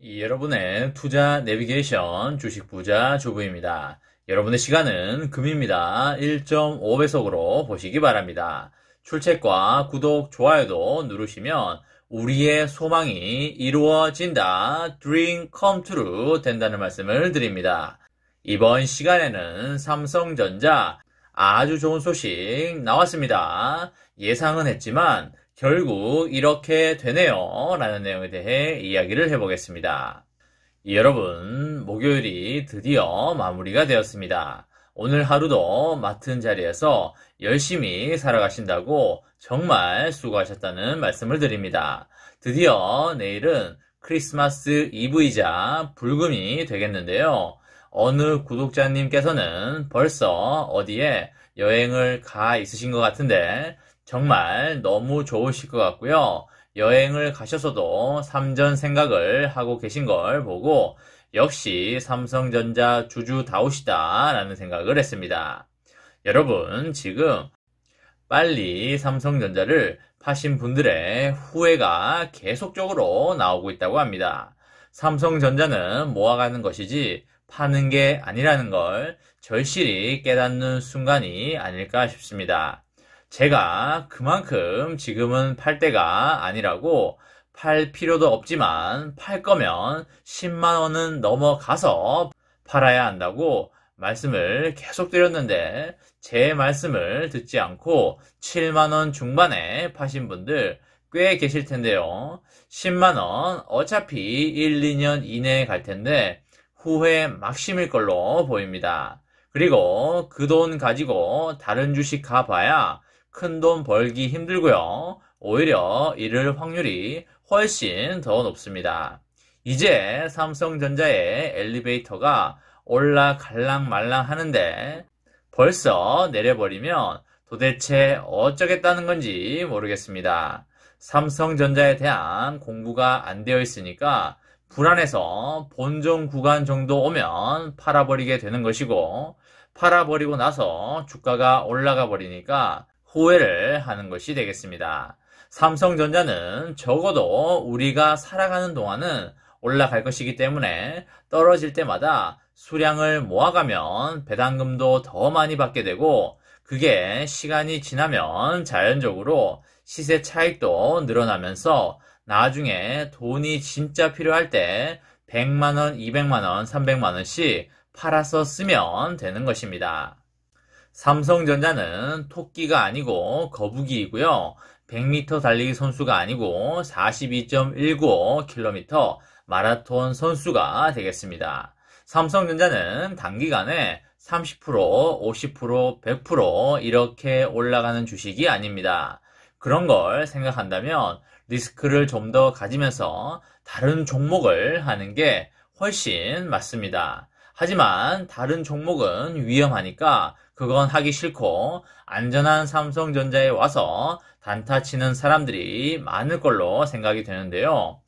여러분의 투자 내비게이션 주식 부자 주부입니다. 여러분의 시간은 금입니다. 1.5배속으로 보시기 바랍니다. 출첵과 구독, 좋아요도 누르시면 우리의 소망이 이루어진다, Dream come true 된다는 말씀을 드립니다. 이번 시간에는 삼성전자 아주 좋은 소식 나왔습니다. 예상은 했지만 결국 이렇게 되네요 라는 내용에 대해 이야기를 해보겠습니다. 여러분, 목요일이 드디어 마무리가 되었습니다. 오늘 하루도 맡은 자리에서 열심히 살아가신다고 정말 수고하셨다는 말씀을 드립니다. 드디어 내일은 크리스마스 이브이자 불금이 되겠는데요. 어느 구독자님께서는 벌써 어디에 여행을 가 있으신 것 같은데 정말 너무 좋으실 것 같고요. 여행을 가셔서도 삼전 생각을 하고 계신 걸 보고 역시 삼성전자 주주다우시다 라는 생각을 했습니다. 여러분, 지금 빨리 삼성전자를 파신 분들의 후회가 계속적으로 나오고 있다고 합니다. 삼성전자는 모아가는 것이지 파는 게 아니라는 걸 절실히 깨닫는 순간이 아닐까 싶습니다. 제가 그만큼 지금은 팔 때가 아니라고, 팔 필요도 없지만 팔 거면 10만원은 넘어가서 팔아야 한다고 말씀을 계속 드렸는데 제 말씀을 듣지 않고 7만원 중반에 파신 분들 꽤 계실 텐데요. 10만원 어차피 1, 2년 이내에 갈 텐데 후회 막심일 걸로 보입니다. 그리고 그 돈 가지고 다른 주식 가봐야 큰 돈 벌기 힘들고요. 오히려 잃을 확률이 훨씬 더 높습니다. 이제 삼성전자의 엘리베이터가 올라갈랑 말랑 하는데 벌써 내려버리면 도대체 어쩌겠다는 건지 모르겠습니다. 삼성전자에 대한 공부가 안 되어 있으니까 불안해서 본전 구간 정도 오면 팔아버리게 되는 것이고, 팔아버리고 나서 주가가 올라가 버리니까 후회를 하는 것이 되겠습니다. 삼성전자는 적어도 우리가 살아가는 동안은 올라갈 것이기 때문에 떨어질 때마다 수량을 모아가면 배당금도 더 많이 받게 되고, 그게 시간이 지나면 자연적으로 시세 차익도 늘어나면서 나중에 돈이 진짜 필요할 때 100만원, 200만원, 300만원씩 팔아서 쓰면 되는 것입니다. 삼성전자는 토끼가 아니고 거북이이고요. 100m 달리기 선수가 아니고 42.195km 마라톤 선수가 되겠습니다. 삼성전자는 단기간에 30%, 50%, 100% 이렇게 올라가는 주식이 아닙니다. 그런 걸 생각한다면 리스크를 좀 더 가지면서 다른 종목을 하는 게 훨씬 맞습니다. 하지만 다른 종목은 위험하니까 그건 하기 싫고 안전한 삼성전자에 와서 단타 치는 사람들이 많을 걸로 생각이 되는데요.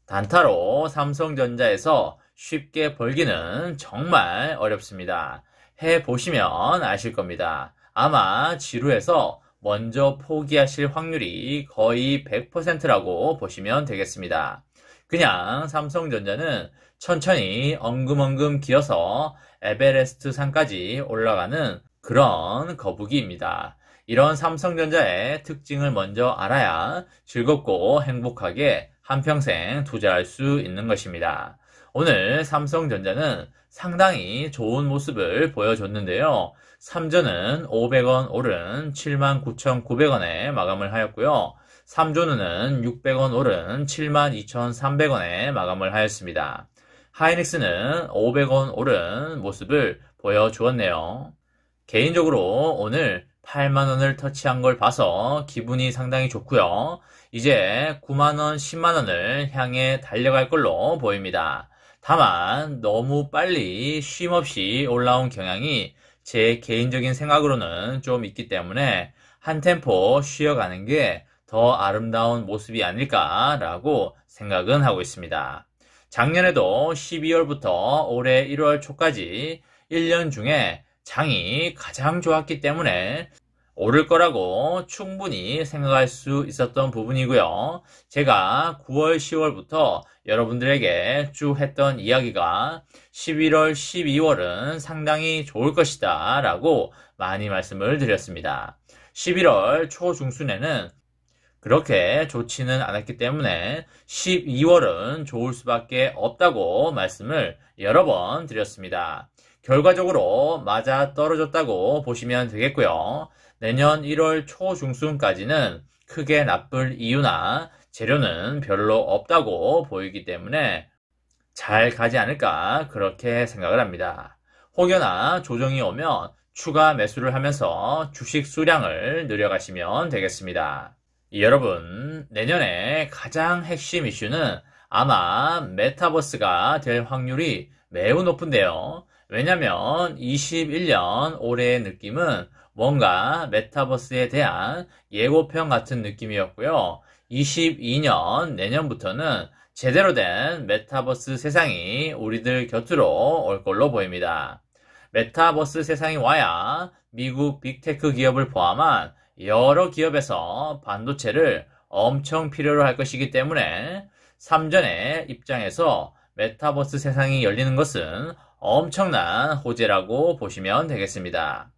단타로 삼성전자에서 쉽게 벌기는 정말 어렵습니다. 해보시면 아실 겁니다. 아마 지루해서 먼저 포기하실 확률이 거의 100%라고 보시면 되겠습니다. 그냥 삼성전자는 천천히 엉금엉금 기어서 에베레스트 산까지 올라가는 그런 거북이입니다. 이런 삼성전자의 특징을 먼저 알아야 즐겁고 행복하게 한평생 투자할 수 있는 것입니다. 오늘 삼성전자는 상당히 좋은 모습을 보여줬는데요. 3조는 500원 오른 79,900원에 마감을 하였고요. 3조는 600원 오른 72,300원에 마감을 하였습니다. 하이닉스는 500원 오른 모습을 보여주었네요. 개인적으로 오늘 8만원을 터치한 걸 봐서 기분이 상당히 좋고요. 이제 9만원, 10만원을 향해 달려갈 걸로 보입니다. 다만 너무 빨리 쉼없이 올라온 경향이 제 개인적인 생각으로는 좀 있기 때문에 한 템포 쉬어가는 게 더 아름다운 모습이 아닐까라고 생각은 하고 있습니다. 작년에도 12월부터 올해 1월 초까지 1년 중에 장이 가장 좋았기 때문에 오를 거라고 충분히 생각할 수 있었던 부분이고요. 제가 9월, 10월부터 여러분들에게 쭉 했던 이야기가 11월, 12월은 상당히 좋을 것이다 라고 많이 말씀을 드렸습니다. 11월 초중순에는 그렇게 좋지는 않았기 때문에 12월은 좋을 수밖에 없다고 말씀을 여러 번 드렸습니다. 결과적으로 맞아 떨어졌다고 보시면 되겠고요. 내년 1월 초중순까지는 크게 나쁠 이유나 재료는 별로 없다고 보이기 때문에 잘 가지 않을까 그렇게 생각을 합니다. 혹여나 조정이 오면 추가 매수를 하면서 주식 수량을 늘려가시면 되겠습니다. 여러분, 내년에 가장 핵심 이슈는 아마 메타버스가 될 확률이 매우 높은데요. 왜냐면 21년 올해의 느낌은 뭔가 메타버스에 대한 예고편 같은 느낌이었고요. 22년 내년부터는 제대로 된 메타버스 세상이 우리들 곁으로 올 걸로 보입니다. 메타버스 세상이 와야 미국 빅테크 기업을 포함한 여러 기업에서 반도체를 엄청 필요로 할 것이기 때문에 삼전의 입장에서 메타버스 세상이 열리는 것은 엄청난 호재라고 보시면 되겠습니다.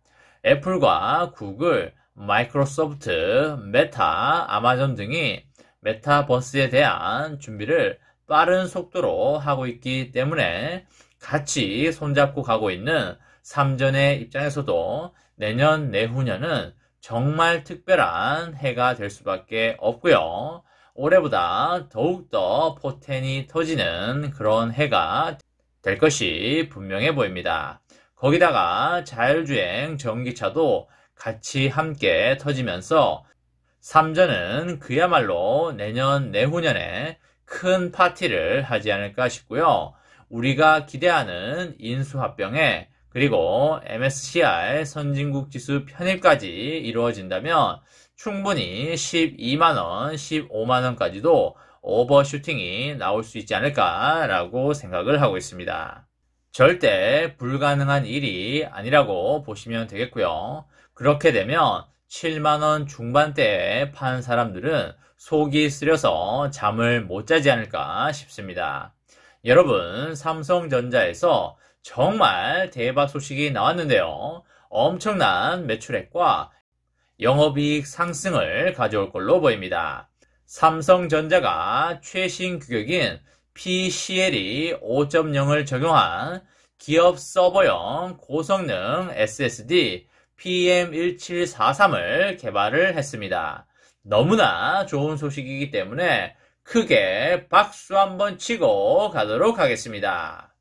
애플과 구글, 마이크로소프트, 메타, 아마존 등이 메타버스에 대한 준비를 빠른 속도로 하고 있기 때문에 같이 손잡고 가고 있는 삼전의 입장에서도 내년, 내후년은 정말 특별한 해가 될 수밖에 없고요. 올해보다 더욱더 포텐이 터지는 그런 해가 될 것이 분명해 보입니다. 거기다가 자율주행 전기차도 같이 함께 터지면서 삼전은 그야말로 내년 내후년에 큰 파티를 하지 않을까 싶고요. 우리가 기대하는 인수합병에 그리고 MSCI 선진국 지수 편입까지 이루어진다면 충분히 12만원, 15만원까지도 오버슈팅이 나올 수 있지 않을까라고 생각을 하고 있습니다. 절대 불가능한 일이 아니라고 보시면 되겠고요. 그렇게 되면 7만원 중반대에 판 사람들은 속이 쓰려서 잠을 못 자지 않을까 싶습니다. 여러분, 삼성전자에서 정말 대박 소식이 나왔는데요. 엄청난 매출액과 영업이익 상승을 가져올 걸로 보입니다. 삼성전자가 최신 규격인 PCLE 5.0을 적용한 기업 서버용 고성능 SSD PM1743을 개발을 했습니다. 너무나 좋은 소식이기 때문에 크게 박수 한번 치고 가도록 하겠습니다.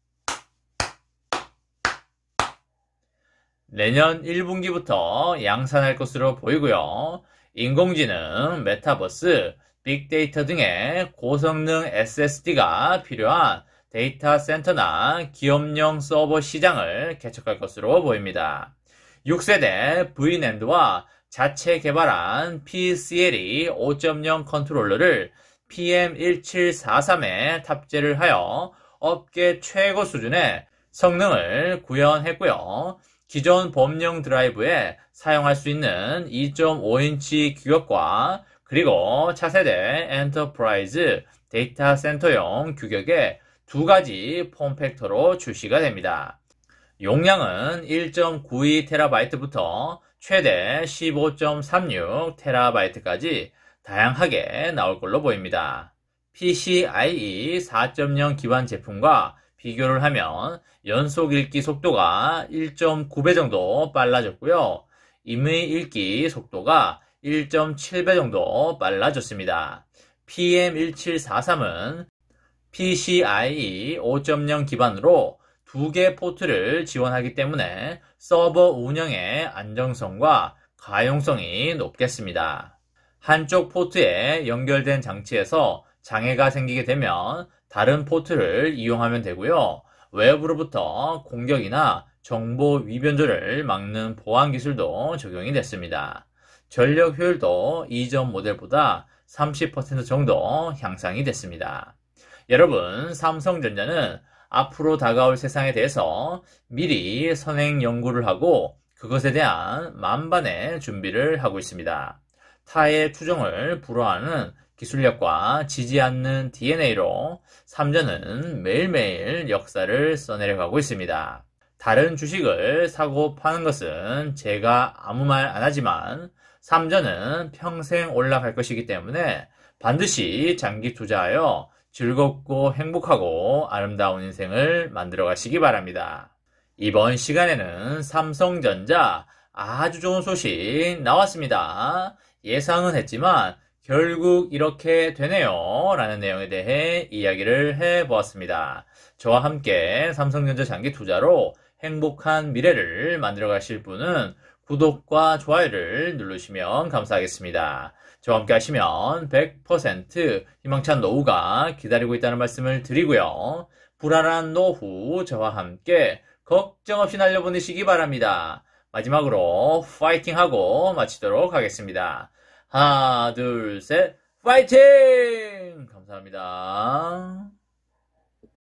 내년 1분기부터 양산할 것으로 보이고요. 인공지능, 메타버스, 빅데이터 등의 고성능 SSD가 필요한 데이터 센터나 기업용 서버 시장을 개척할 것으로 보입니다. 6세대 V낸드와 자체 개발한 PCLE 5.0 컨트롤러를 PM1743에 탑재를 하여 업계 최고 수준의 성능을 구현했고요. 기존 범용 드라이브에 사용할 수 있는 2.5인치 규격과 그리고 차세대 엔터프라이즈 데이터 센터용 규격의 두 가지 폼팩터로 출시가 됩니다. 용량은 1.92TB부터 최대 15.36TB까지 다양하게 나올 걸로 보입니다. PCIe 4.0 기반 제품과 비교를 하면 연속 읽기 속도가 1.9배 정도 빨라졌고요. 임의 읽기 속도가 1.7배 정도 빨라졌습니다. PM1743은 PCIe 5.0 기반으로 2개 포트를 지원하기 때문에 서버 운영의 안정성과 가용성이 높겠습니다. 한쪽 포트에 연결된 장치에서 장애가 생기게 되면 다른 포트를 이용하면 되고요. 외부로부터 공격이나 정보 위변조를 막는 보안 기술도 적용이 됐습니다. 전력 효율도 이전 모델보다 30% 정도 향상이 됐습니다. 여러분, 삼성전자는 앞으로 다가올 세상에 대해서 미리 선행 연구를 하고 그것에 대한 만반의 준비를 하고 있습니다. 타의 추종을 불허하는 기술력과 지지 않는 DNA로 삼전은 매일매일 역사를 써내려가고 있습니다. 다른 주식을 사고 파는 것은 제가 아무 말 안 하지만 삼전은 평생 올라갈 것이기 때문에 반드시 장기 투자하여 즐겁고 행복하고 아름다운 인생을 만들어 가시기 바랍니다. 이번 시간에는 삼성전자 아주 좋은 소식 나왔습니다. 예상은 했지만 결국 이렇게 되네요. 라는 내용에 대해 이야기를 해보았습니다. 저와 함께 삼성전자 장기 투자로 행복한 미래를 만들어 가실 분은 구독과 좋아요를 누르시면 감사하겠습니다. 저와 함께 하시면 100% 희망찬 노후가 기다리고 있다는 말씀을 드리고요. 불안한 노후 저와 함께 걱정 없이 날려보내시기 바랍니다. 마지막으로 파이팅하고 마치도록 하겠습니다. 하나, 둘, 셋, 파이팅! 감사합니다.